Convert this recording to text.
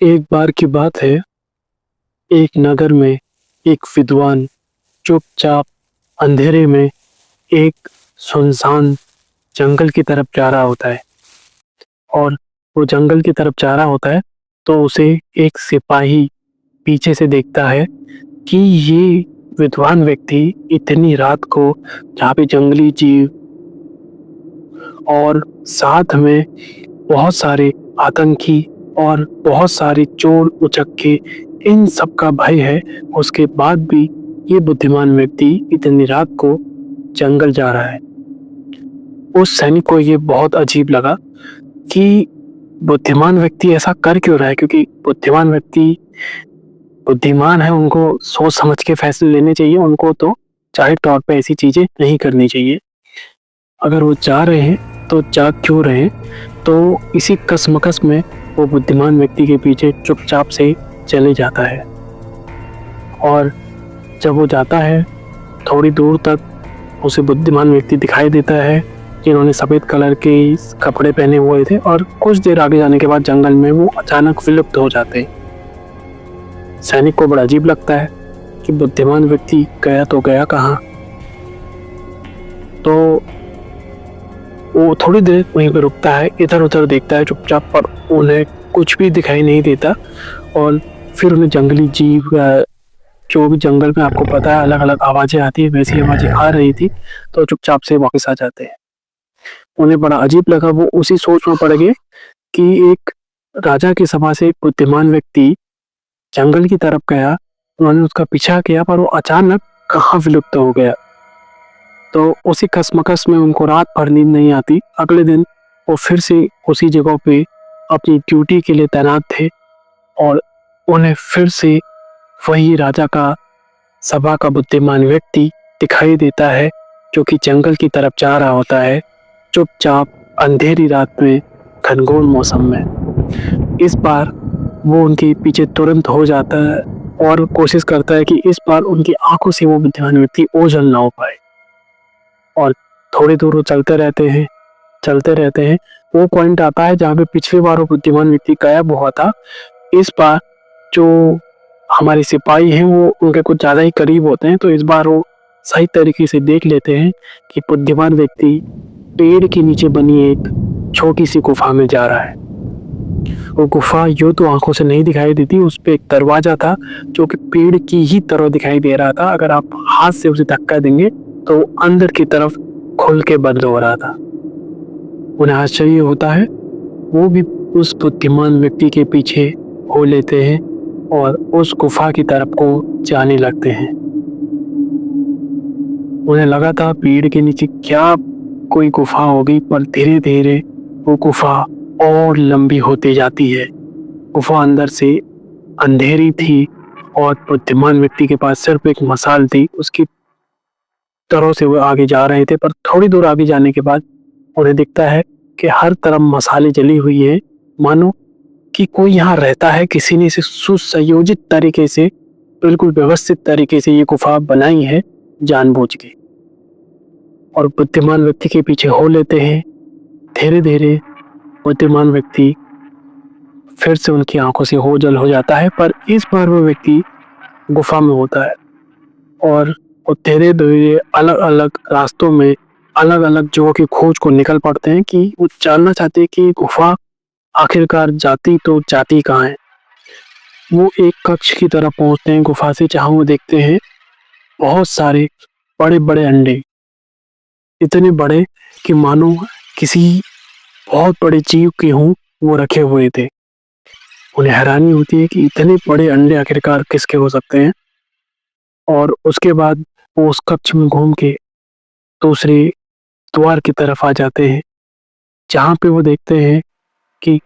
एक बार की बात है, एक नगर में एक विद्वान चुपचाप अंधेरे में एक सुनसान जंगल की तरफ जा रहा होता है और वो जंगल की तरफ जा रहा होता है तो उसे एक सिपाही पीछे से देखता है कि ये विद्वान व्यक्ति इतनी रात को जहाँ पे जंगली जीव और साथ में बहुत सारे आतंकी और बहुत सारे चोर उचक्के इन सब का भय है, उसके बाद भी ये बुद्धिमान व्यक्ति इतनी रात को जंगल जा रहा है। उस सैनिक को ये बहुत अजीब लगा कि बुद्धिमान व्यक्ति ऐसा कर क्यों रहा है, क्योंकि बुद्धिमान व्यक्ति बुद्धिमान है, उनको सोच समझ के फैसले लेने चाहिए, उनको तो जाहिर तौर पे ऐसी चीजें नहीं करनी चाहिए। अगर वो जा रहे हैं तो जा क्यों रहे हैं? तो इसी कशमकश में वो बुद्धिमान व्यक्ति के पीछे चुपचाप से चले जाता है और जब वो जाता है थोड़ी दूर तक उसे बुद्धिमान व्यक्ति दिखाई देता है जिन्होंने सफ़ेद कलर के कपड़े पहने हुए थे और कुछ देर आगे जाने के बाद जंगल में वो अचानक विलुप्त हो जाते हैं। सैनिक को बड़ा अजीब लगता है कि बुद्धिमान व्यक्ति गया तो गया कहाँ। तो वो थोड़ी देर वहीं पर रुकता है, इधर उधर देखता है चुपचाप, पर उन्हें कुछ भी दिखाई नहीं देता और फिर उन्हें जंगली जीव जो भी जंगल में आपको पता है अलग अलग आवाज़ें आती है, वैसी आवाज़ें आ रही थी, तो चुपचाप से वापस आ जाते हैं। उन्हें बड़ा अजीब लगा, वो उसी सोच में पड़ गए कि एक राजा की सभा से एक बुद्धिमान व्यक्ति जंगल की तरफ गया, उन्होंने उसका पीछा किया पर वो अचानक कहाँ विलुप्त हो गया। तो उसी कशमकश में उनको रात भर नींद नहीं आती। अगले दिन वो फिर से उसी जगह पे अपनी ड्यूटी के लिए तैनात थे और उन्हें फिर से वही राजा का सभा का बुद्धिमान व्यक्ति दिखाई देता है जो कि जंगल की तरफ जा रहा होता है चुपचाप अंधेरी रात में घनघोर मौसम में। इस बार वो उनके पीछे तुरंत हो जाता है और कोशिश करता है कि इस बार उनकी आंखों से वो बुद्धिमान व्यक्ति ओझल ना हो पाए और थोड़ी दूर वो चलते रहते हैं। वो पॉइंट आता है जहाँ पे पिछली बार वो बुद्धिमान व्यक्ति गायब हुआ था। इस बार जो हमारे सिपाही हैं वो उनके कुछ ज़्यादा ही करीब होते हैं, तो इस बार वो सही तरीके से देख लेते हैं कि बुद्धिमान व्यक्ति पेड़ के नीचे बनी एक छोटी सी गुफा में जा रहा है। वो गुफा यूँ तो आंखों से नहीं दिखाई देती, उस पे एक दरवाजा था जो कि पेड़ की ही तरह दिखाई दे रहा था। अगर आप हाथ से उसे धक्का देंगे तो अंदर की तरफ खुल के बंद हो रहा था। उन्हें आश्चर्य होता है, वो भी उस बुद्धिमान व्यक्ति के पीछे हो लेते हैं और उस गुफा की तरफ को जाने लगते हैं। उन्हें लगा था पेड़ के नीचे क्या कोई गुफा होगी, पर धीरे धीरे वो गुफा और लंबी होती जाती है। गुफा अंदर से अंधेरी थी और बुद्धिमान व्यक्ति के पास सिर्फ एक मशाल थी, उसकी तरह से वो आगे जा रहे थे। पर थोड़ी दूर आगे जाने के बाद उन्हें दिखता है कि हर तरफ मशालें जली हुई है, मानो कि कोई यहाँ रहता है। किसी ने इसे सुसंयोजित तरीके से, बिल्कुल व्यवस्थित तरीके से ये गुफा बनाई है जानबूझ के, और बुद्धिमान व्यक्ति के पीछे हो लेते हैं। धीरे धीरे बुद्धिमान व्यक्ति फिर से उनकी आंखों से ओझल हो जाता है, पर इस बार वो व्यक्ति गुफा में होता है और वो धीरे धीरे अलग अलग रास्तों में अलग अलग जगहों की खोज को निकल पड़ते हैं कि वो जानना चाहते हैं कि गुफा आखिरकार जाती कहाँ है। वो एक कक्ष की तरफ पहुंचते हैं गुफा से, जहां वो देखते हैं बहुत सारे बड़े बड़े अंडे, इतने बड़े कि मानो किसी बहुत बड़े जीव के हों वो रखे हुए थे। उन्हें हैरानी होती है कि इतने बड़े अंडे आखिरकार किसके हो सकते हैं। और उसके बाद वो उस कक्ष में घूम के दूसरे द्वार की तरफ आ जाते हैं, जहाँ पे वो देखते हैं कि